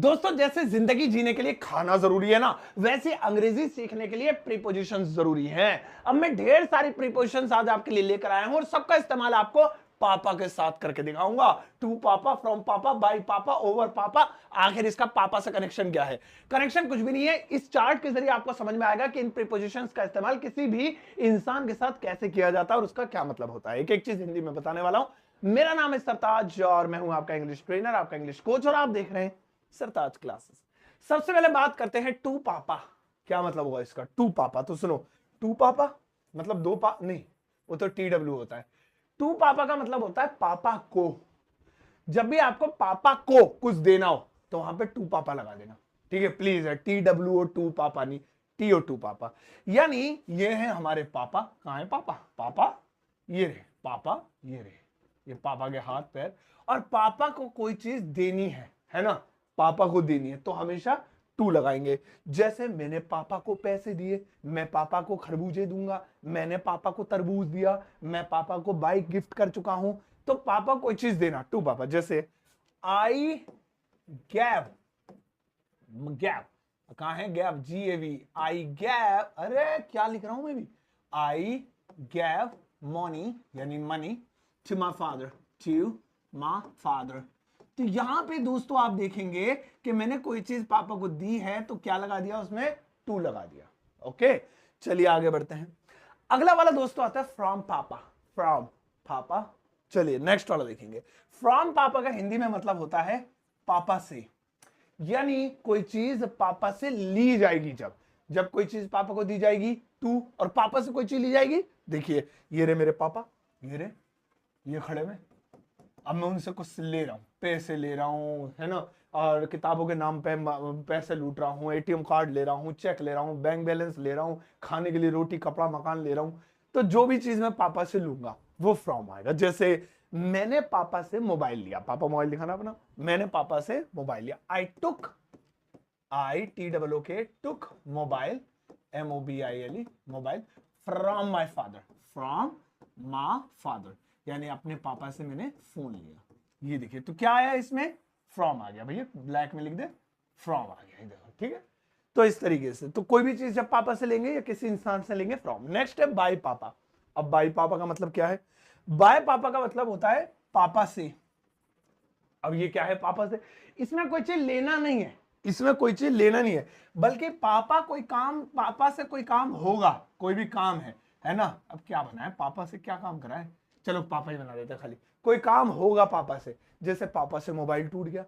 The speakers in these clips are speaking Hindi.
दोस्तों जैसे जिंदगी जीने के लिए खाना जरूरी है ना, वैसे अंग्रेजी सीखने के लिए प्रीपोजिशंस जरूरी हैं। अब मैं ढेर सारी प्रीपोजिशंस आज आपके लिए लेकर आया हूं और सबका इस्तेमाल आपको पापा के साथ करके दिखाऊंगा। टू पापा, फ्रॉम पापा, बाय पापा, ओवर पापा। आखिर इसका पापा से कनेक्शन क्या है? कनेक्शन कुछ भी नहीं है। इस चार्ट के जरिए आपको समझ में आएगा कि इन प्रीपोजिशंस का इस्तेमाल किसी भी इंसान के साथ कैसे किया जाता है और उसका क्या मतलब होता है। एक एक चीज हिंदी में बताने वाला हूं। मेरा नाम है सरताज और मैं हूं आपका इंग्लिश ट्रेनर, आपका इंग्लिश कोच, और आप देख रहे हैं सरताज क्लासेस। सबसे पहले बात करते हैं टू पापा। क्या मतलब होगा इसका? टू पापा तो सुनो, टू पापा मतलब दो नहीं, वो तो TW होता है। टू पापा का मतलब होता है पापा को। जब भी आपको पापा को कुछ देना हो तो वहां पे टू पापा लगा देना, ठीक है? प्लीज है TW टू पापा, नहीं TO टू पापा। यानी ये है हमारे पापा। कहां है पापा? पापा ये रहे, पापा ये रहे, ये पापा के हाथ पैर। और पापा को कोई चीज देनी है ना, पापा को देनी है तो हमेशा टू लगाएंगे। जैसे मैंने पापा को पैसे दिए, मैं पापा को खरबूजे दूंगा, मैंने पापा को तरबूज दिया, मैं पापा को बाइक गिफ्ट कर चुका हूं। तो पापा कोई चीज देना, टू पापा। जैसे आई गैव, गैव कहां है? Gave, GAV, I gave. अरे क्या लिख रहा हूं मैं भी? आई गैव मनी, यानी money, to my father, to my father. तो यहां पे दोस्तों आप देखेंगे कि मैंने कोई चीज पापा को दी है तो क्या लगा दिया उसमें? टू लगा दिया। ओके, चलिए आगे बढ़ते हैं। अगला वाला दोस्तों आता है फ्रॉम पापा। फ्रॉम पापा। चलिए नेक्स्ट वाला देखेंगे। फ्रॉम पापा का हिंदी में मतलब होता है पापा से। यानी कोई चीज पापा से ली जाएगी। जब जब कोई चीज पापा को दी जाएगी टू, और पापा से कोई चीज ली जाएगी। देखिए ये रे मेरे पापा, ये रे, ये खड़े में। अब मैं उनसे कुछ ले रहा हूँ, पैसे ले रहा हूँ, है ना, और किताबों के नाम पे पैसे लूट रहा हूँ, ATM कार्ड ले रहा हूँ, चेक ले रहा हूँ, बैंक बैलेंस ले रहा हूँ, खाने के लिए रोटी कपड़ा मकान ले रहा हूँ। तो जो भी चीज मैं पापा से लूंगा वो फ्रॉम आएगा। जैसे मैंने पापा से मोबाइल लिया, पापा मोबाइल दिखाना अपना, मैंने पापा से मोबाइल लिया। आई टुक, ITOOK, took mobile, MOBILE, mobile, from my father, from my father, यानी अपने पापा से मैंने फोन लिया। ये देखिए तो क्या आया इसमें? फ्रॉम आ गया भैया, ब्लैक में लिख दे, फ्रॉम आ गया, देखो, ठीक है। तो इस तरीके से तो कोई भी चीज जब पापा से लेंगे या किसी इंसान से लेंगे, फ्रॉम। नेक्स्ट है बाय पापा। अब बाय पापा का मतलब क्या है? बाय पापा का मतलब होता है पापा से। अब ये क्या है? पापा से। इसमें कोई चीज लेना नहीं है, इसमें कोई चीज लेना नहीं है, बल्कि पापा कोई काम, पापा से कोई काम होगा, कोई भी काम है ना। अब क्या बना है? पापा से क्या काम करा है? चलो पापा ही बना देते खाली। कोई काम होगा पापा से, जैसे पापा से मोबाइल टूट गया,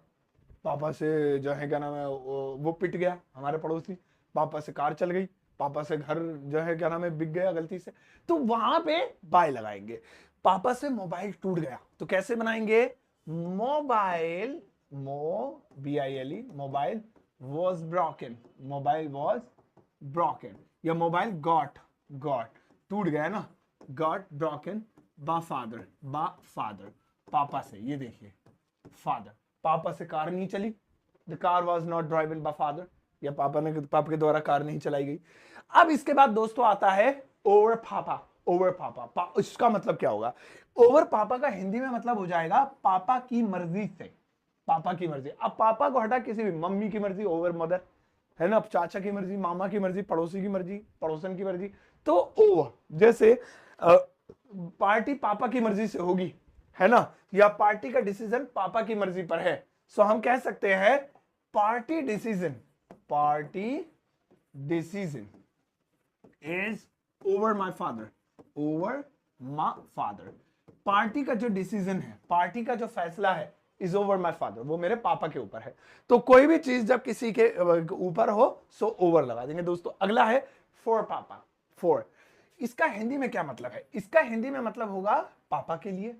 पापा से जो है क्या नाम है वो पिट गया हमारे पड़ोसी, पापा से कार चल गई, पापा से घर जो है क्या नाम है बिक गया गलती से, तो वहां पे बाय लगाएंगे। पापा से मोबाइल टूट गया तो कैसे बनाएंगे? Mobile, BILE, mobile was broken, mobile was broken, या मोबाइल got टूट गया ना, got broken by father, पापा से। ये देखिए फादर, पापा से कार नहीं चली, the car was not driven by father, या पापा के द्वारा कार नहीं चलाई गई। अब इसके बाद दोस्तों आता है ओवर पापा। ओवर पापा, इसका मतलब क्या होगा? ओवर पापा का हिंदी में मतलब हो जाएगा पापा की मर्जी से। पापा की मर्जी। अब पापा को हटा किसी भी, मम्मी की मर्जी, ओवर मदर, है ना, चाचा की मर्जी, मामा की मर्जी, पड़ोसी की मर्जी, पड़ोसन की मर्जी, तो ओवर। जैसे पार्टी पापा की मर्जी से होगी, है ना, या पार्टी का डिसीजन पापा की मर्जी पर है, सो हम कह सकते हैं party decision is over my father, over my father. Party का जो डिसीजन है, पार्टी का जो फैसला है, इज ओवर माय फादर, वो मेरे पापा के ऊपर है। तो कोई भी चीज जब किसी के ऊपर हो सो ओवर लगा देंगे दोस्तों। अगला है फॉर पापा। फॉर, इसका हिंदी में क्या मतलब है? इसका हिंदी में मतलब होगा पापा के लिए।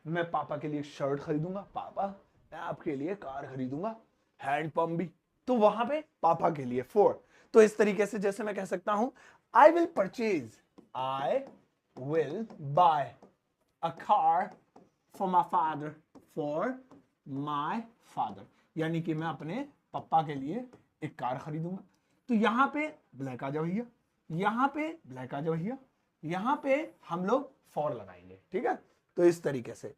मैं पापा के लिए शर्ट खरीदूंगा, पापा मैं आपके लिए कार खरीदूंगा, हैंड पंप भी, तो वहां पे पापा के लिए फॉर। तो इस तरीके से जैसे मैं कह सकता हूं I will purchase, I will buy a car for my father, for my father, यानी कि मैं अपने पापा के लिए एक कार खरीदूंगा। तो यहां पे ब्लैक आ जाओ भैया, यहां पे ब्लैक आ जाओ भैया, यहां पे हम लोग फॉर लगाएंगे, ठीक है। तो इस तरीके से।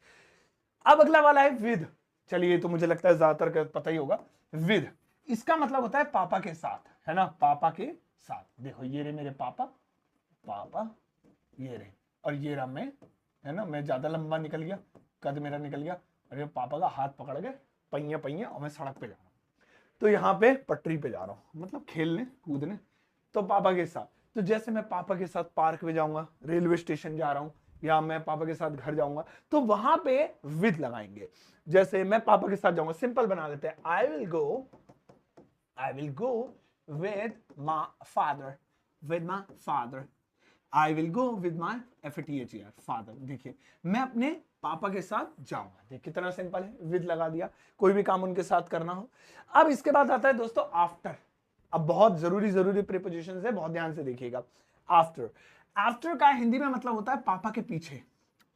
अब अगला वाला है विद। चलिए तो मुझे लगता है ज्यादातर का पता ही होगा। विद, इसका मतलब होता है पापा के साथ, है ना, पापा के साथ। देखो ये रहे मेरे पापा, पापा ये रहे, और ये रहा मैं, है ना, मैं ज्यादा लंबा निकल गया, कद मेरा निकल गया, और ये पापा का हाथ पकड़ के पहिया पहिया, और मैं सड़क पे जा रहा हूँ। तो यहाँ पे पटरी पे जा रहा हूँ, मतलब खेलने कूदने, तो पापा के साथ। तो जैसे मैं पापा के साथ पार्क में जाऊंगा, रेलवे स्टेशन जा रहा हूँ, या मैं पापा के साथ घर जाऊंगा, तो वहां पे विद लगाएंगे। जैसे मैं पापा के साथ जाऊंगा, सिंपल बना लेते हैं, I will go with my father, with my father, I will go with my FATHER father. देखिए मैं अपने पापा के साथ जाऊंगा, देखिए कितना सिंपल है, विद लगा दिया, कोई भी काम उनके साथ करना हो। अब इसके बाद आता है दोस्तों आफ्टर। अब बहुत जरूरी प्रीपोजिशन है, बहुत ध्यान से देखिएगा। आफ्टर, आफ्टर का हिंदी में मतलब होता है पापा के पीछे।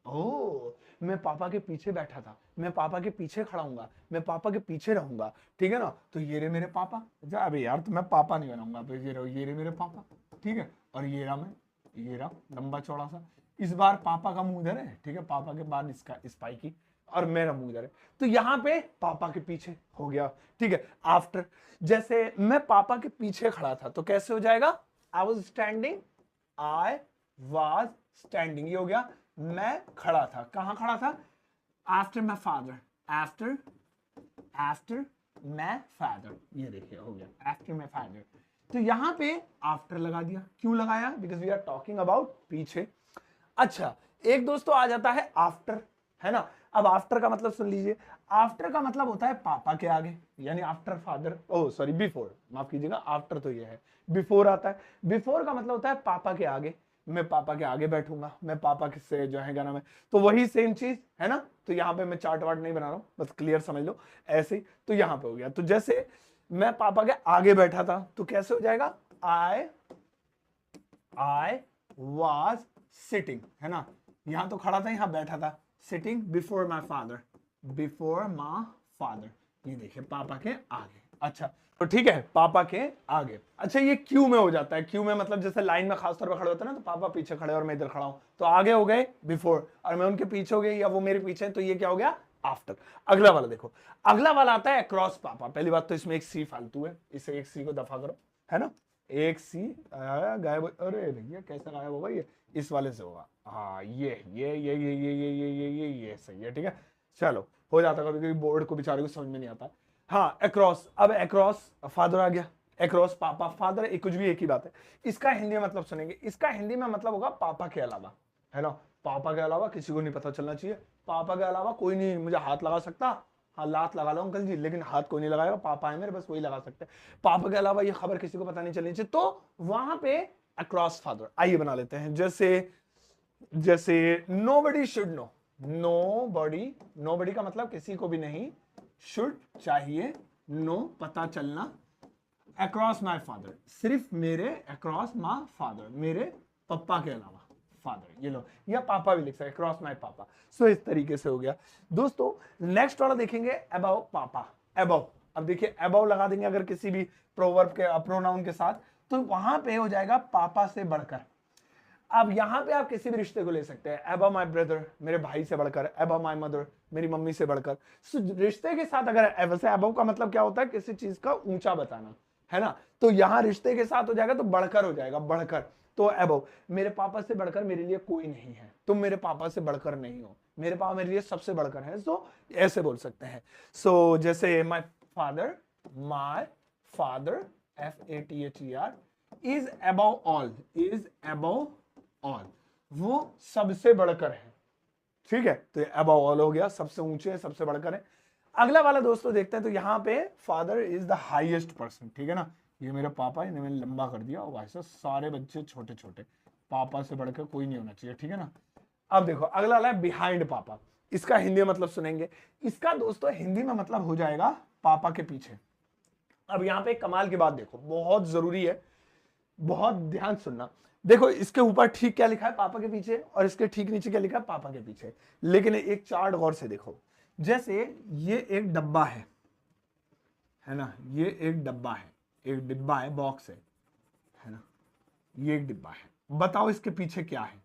ओ, मैं पापा के पीछे बैठा था, मैं पापा के पीछे खड़ा हूंगा, मैं पापा के पीछे रहूंगा, ठीक है ना। तो ये रे मेरे पापा, अबे यार तो मैं पापा नहीं बनाऊंगा, तो ये रे मेरे पापा, ठीक है। और ये रहा मैं, ये रहा लंबा चौड़ा सा, इस बार पापा का मुंह इधर है, ठीक है, पापा के बाद इसका स्पाइकी, और मेरा मुंह इधर है, तो यहाँ पे पापा के पीछे हो गया, ठीक है। आफ्टर, जैसे मैं पापा के पीछे खड़ा था, तो कैसे हो जाएगा, I was standing, I was standing, ये हो गया मैं खड़ा था। कहां खड़ा था, after my father, after, after my father, ये देखिए हो गया आफ्टर माई फादर। तो यहां पे आफ्टर लगा दिया, क्यों लगाया, because we are talking about पीछे। अच्छा, एक दोस्तों आ जाता है आफ्टर, है ना। अब आफ्टर का मतलब सुन लीजिए, आफ्टर का मतलब होता है पापा के आगे, यानी आफ्टर फादर, ओ सॉरी बिफोर, माफ कीजिएगा, आफ्टर तो ये है, बिफोर आता है। बिफोर का मतलब होता है पापा के आगे, मैं पापा के आगे बैठूंगा, मैं पापा से जो है क्या नाम है, तो वही सेम चीज है ना। तो यहाँ पे मैं चार्ट वार्ट नहीं बना रहा हूँ, बस क्लियर समझ लो ऐसे ही। तो यहाँ पे हो गया, तो जैसे मैं पापा के आगे बैठा था, तो कैसे हो जाएगा, आई वॉज सिटिंग, है ना, यहां तो खड़ा था, यहां बैठा था, sitting before my father, before my father, ये देखिए पापा के आगे। अच्छा, तो ठीक है, पापा के आगे। अच्छा, ये क्यू में हो जाता है, क्यू में मतलब जैसे लाइन में खासतौर पर खड़े होते हैं ना, तो पापा पीछे खड़े और मैं इधर खड़ा हूं, तो आगे हो गए बिफोर, और मैं उनके पीछे हो गए या वो मेरे पीछे, तो ये क्या हो गया, आफ्टर। अगला वाला देखो, अगला वाला आता है अक्रॉस पापा। पहली बात तो इसमें एक सी फालतू है, इसे एक सी को दफा करो, है ना, एक सी गायब, अरे भैया कैसा गायब होगा, ये इस वाले से होगा, हाँ ये सही है, ठीक है। चलो हो जाता है, कभी कभी बोर्ड को बेचारे को समझ में नहीं आता। हाँ अक्रॉस, अब अक्रॉस फादर आ गया, अक्रॉस पापा फादर, एक कुछ भी एक ही बात है। इसका हिंदी में मतलब सुनेंगे, इसका हिंदी में मतलब होगा पापा के अलावा, है ना। पापा के अलावा किसी को नहीं पता चलना चाहिए, पापा के अलावा कोई नहीं मुझे हाथ लगा सकता, हाँ लात लगा लो अंकल जी, लेकिन हाथ कोई नहीं लगाएगा, पापा है मेरे, बस वही लगा सकते हैं। पापा के अलावा ये खबर किसी को पता नहीं चलनी चाहिए, तो वहां पे अक्रॉस फादर। आइए बना लेते हैं, जैसे नोबडी शुड नो, नोबडी का मतलब किसी को भी नहीं, शुड चाहिए, नो पता चलना, अक्रॉस माई फादर सिर्फ मेरे, अक्रॉस माई फादर मेरे पापा के अलावा, फादर ये लो, या पापा भी लिख सकते, क्रॉस माय पापा। सो इस तरीके से हो गया दोस्तों। नेक्स्ट वाला देखेंगे अबव पापा, अबव। अब देखिए अबव लगा देंगे अगर किसी भी प्रोवर्ब के प्रोनाउन के साथ, तो वहां पे हो जाएगा पापा से बढ़कर। अब यहां पे आप किसी भी रिश्ते को ले सकते हैं, अबव माय ब्रदर मेरे भाई से बढ़कर, अबव माय मदर मेरी मम्मी से बढ़कर। सो रिश्ते के साथ अगर वैसे अबव का मतलब क्या होता है, किसी चीज का ऊंचा बताना, है ना। तो यहां रिश्ते के साथ हो जाएगा तो बढ़कर हो जाएगा, बढ़कर। तो अबव, मेरे पापा से बढ़कर मेरे लिए कोई नहीं है, तुम मेरे पापा से बढ़कर नहीं हो, मेरे पापा मेरे लिए सबसे बढ़कर है। सो ऐसे बोल सकते हैं। सो जैसे my father FATHER is above all, is above all, वो सबसे बढ़कर है, ठीक है। तो अबव ऑल हो गया, सबसे ऊंचे है, सबसे बढ़कर है। अगला वाला दोस्तों देखते हैं, तो यहाँ पे father is the highest person, ठीक है ना। ये मेरा पापा है, मैंने लंबा कर दिया, और भाई साहब सारे बच्चे छोटे छोटे, पापा से बढ़कर कोई नहीं होना चाहिए, ठीक है ना। अब देखो अगला वाला है बिहाइंड पापा। इसका हिंदी में मतलब सुनेंगे, इसका दोस्तों हिंदी में मतलब हो जाएगा पापा के पीछे। अब यहाँ पे कमाल की बात देखो, बहुत जरूरी है, बहुत ध्यान सुनना। देखो इसके ऊपर ठीक क्या लिखा है, पापा के पीछे, और इसके ठीक नीचे क्या लिखा है, पापा के पीछे। लेकिन एक चार्ट गौर से देखो, जैसे ये एक डब्बा है ना, ये एक डब्बा है, एक डिब्बा है, बॉक्स है ना, ये एक डिब्बा है, बताओ इसके पीछे क्या है।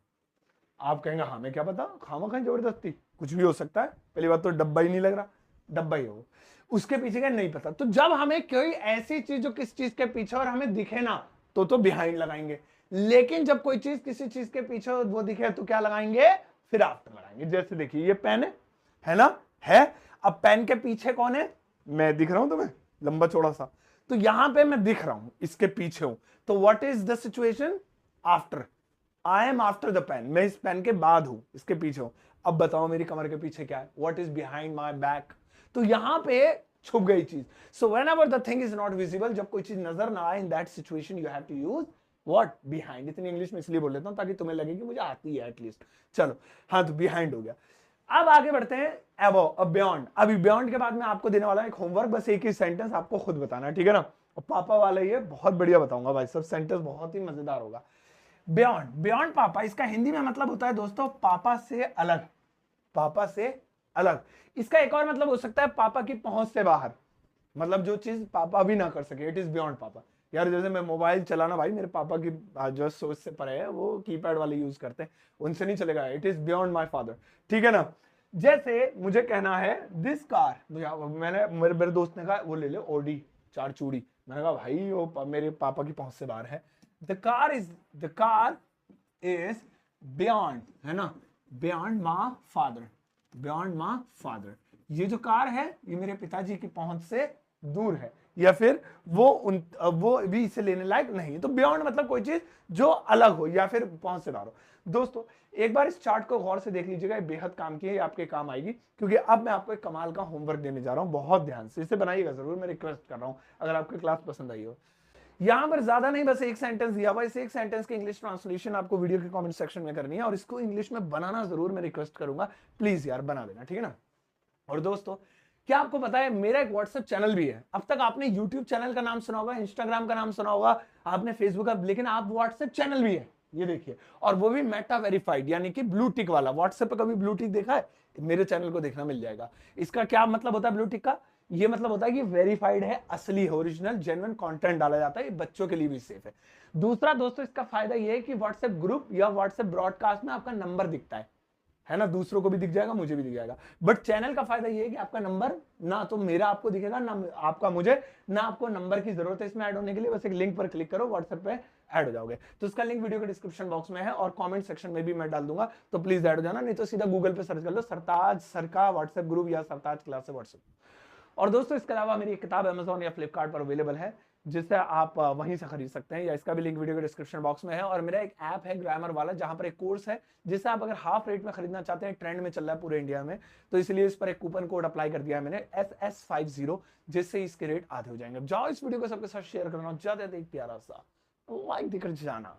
आप कहेंगे हाँ मैं क्या पता, खामा खाई जबरदस्ती, कुछ भी हो सकता है। पहली बात तो डब्बा ही नहीं लग रहा, डब्बा ही हो। उसके पीछे का नहीं पता। तो जब हमें कोई ऐसी चीज जो किस चीज के पीछे और हमें दिखे ना, तो बिहाइंड लगाएंगे। लेकिन जब कोई चीज किसी चीज के पीछे वो दिखे तो क्या लगाएंगे, फिर आफ्टर लगाएंगे। जैसे देखिए ये पेन है ना, है। अब पेन के पीछे कौन है, मैं दिख रहा हूं तुम्हें, लंबा चौड़ा सा, तो यहां पे मैं दिख रहा हूं, इसके पीछे हूं, तो what is the situation, after. I am after the pen, मैं इस पेन के बाद हूं, इसके पीछे हूं। अब बताओ मेरी कमर के पीछे क्या है, what is behind my back, तो यहां पे छुप गई चीज। So whenever the thing is not visible, जब कोई चीज नजर ना आए, in that situation you have to use what, behind. इतनी इंग्लिश में इसलिए बोल लेता हूं ताकि तुम्हें लगे कि मुझे आती है एटलीस्ट। चलो हाँ, तो बिहाइंड हो गया। अब आगे बढ़ते हैं अबव, अब बियॉन्ड। अभी बियॉन्ड के बाद में आपको देने वाला है एक होमवर्क, बस एक ही सेंटेंस आपको खुद बताना है, ठीक है ना। और पापा वाला ये बहुत बढ़िया बताऊंगा भाई, सब सेंटेंस बहुत ही मजेदार होगा। बियॉन्ड, बियॉन्ड पापा, इसका हिंदी में मतलब होता है दोस्तों पापा से अलग, पापा से अलग। इसका एक और मतलब हो सकता है पापा की पहुंच से बाहर, मतलब जो चीज पापा भी ना कर सके, इट इज बियॉन्ड पापा। यार जैसे मैं मोबाइल चलाना भाई, मेरे पापा की जो सोच से परे है, वो कीपैड वाले यूज करते हैं, उनसे नहीं चलेगा, it is beyond my father, ठीक है ना। जैसे मुझे कहना है दिस कार, मैंने मेरे दोस्त ने कहा वो ले ले ऑडी 4 चूड़ी, मैंने कहा भाई वो मेरे पापा की पहुंच से बाहर है। द कार इज बियॉन्ड, है ना, beyond my father, beyond my father. ये जो कार है ये मेरे पिताजी की पहुंच से दूर है, या फिर वो भी इसे लेने लायक नहीं। तो बियॉन्ड मतलब कोई चीज जो अलग हो या फिर पहुंच से बाहर हो। दोस्तों एक बार इस चार्ट को गौर से देख लीजिएगा, ये बेहद काम की है, आपके काम आएगी, क्योंकि अब मैं आपको एक कमाल का होमवर्क देने जा रहा हूं, बहुत ध्यान से इसे बनाइएगा जरूर, मैं रिक्वेस्ट कर रहा हूं, अगर आपकी क्लास पसंद आई हो। यहां पर ज्यादा नहीं, बस एक सेंटेंस दिया हुआ, इस एक सेंटेंस की इंग्लिश ट्रांसलेशन आपको वीडियो के कमेंट सेक्शन में करनी है, और इसको इंग्लिश में बनाना जरूर मैं रिक्वेस्ट करूंगा, प्लीज यार बना देना, ठीक है ना। और दोस्तों क्या आपको पता है मेरा एक व्हाट्सएप चैनल भी है। अब तक आपने यूट्यूब चैनल का नाम सुना होगा, इंस्टाग्राम का नाम सुना होगा, आपने फेसबुक का, लेकिन आप व्हाट्सएप चैनल भी है, ये देखिए, और वो भी मेटा वेरीफाइड, यानी कि ब्लू टिक वाला। व्हाट्सएप पे कभी ब्लू टिक देखा है, मेरे चैनल को देखना मिल जाएगा। इसका क्या मतलब होता है ब्लू टिक का, ये मतलब होता है कि वेरीफाइड है, असली है, ओरिजिनल जेन्युइन कंटेंट डाला जाता है, ये बच्चों के लिए भी सेफ है। दूसरा दोस्तों इसका फायदा ये है कि व्हाट्सएप ग्रुप या व्हाट्सएप ब्रॉडकास्ट में आपका नंबर दिखता है ना, दूसरों को भी दिख जाएगा, मुझे भी दिख जाएगा। बट चैनल का फायदा ये है कि आपका नंबर ना तो मेरा आपको दिखेगा, ना आपका मुझे, ना आपको नंबर की जरूरत है इसमें ऐड होने के लिए, बस एक लिंक पर क्लिक करो, व्हाट्सएप पे ऐड हो जाओगे। तो इसका लिंक वीडियो के डिस्क्रिप्शन बॉक्स में है और कमेंट सेक्शन में भी मैं डाल दूंगा, तो प्लीज ऐड हो जाना, नहीं तो सीधा गूगल पे सर्च कर लो सरताज सर का व्हाट्सएप ग्रुप या सरताज क्लास व्हाट्सएप। और दोस्तों इसके अलावा मेरी एक किताब अमेजोन या फ्लिपकार्ट पर अवेलेबल है, जिससे आप वहीं से खरीद सकते हैं, या इसका भी लिंक वीडियो के डिस्क्रिप्शन बॉक्स में है। और मेरा एक ऐप है ग्रामर वाला, जहां पर एक कोर्स है जिससे आप अगर हाफ रेट में खरीदना चाहते हैं, ट्रेंड में चल रहा है पूरे इंडिया में, तो इसलिए इस पर एक कूपन कोड अप्लाई कर दिया है मैंने SS50, जिससे इसके रेट आधे हो जाएंगे। जाओ इस वीडियो को सबके साथ शेयर करना, ज्यादा एक प्यारा सा लाइक देकर जाना।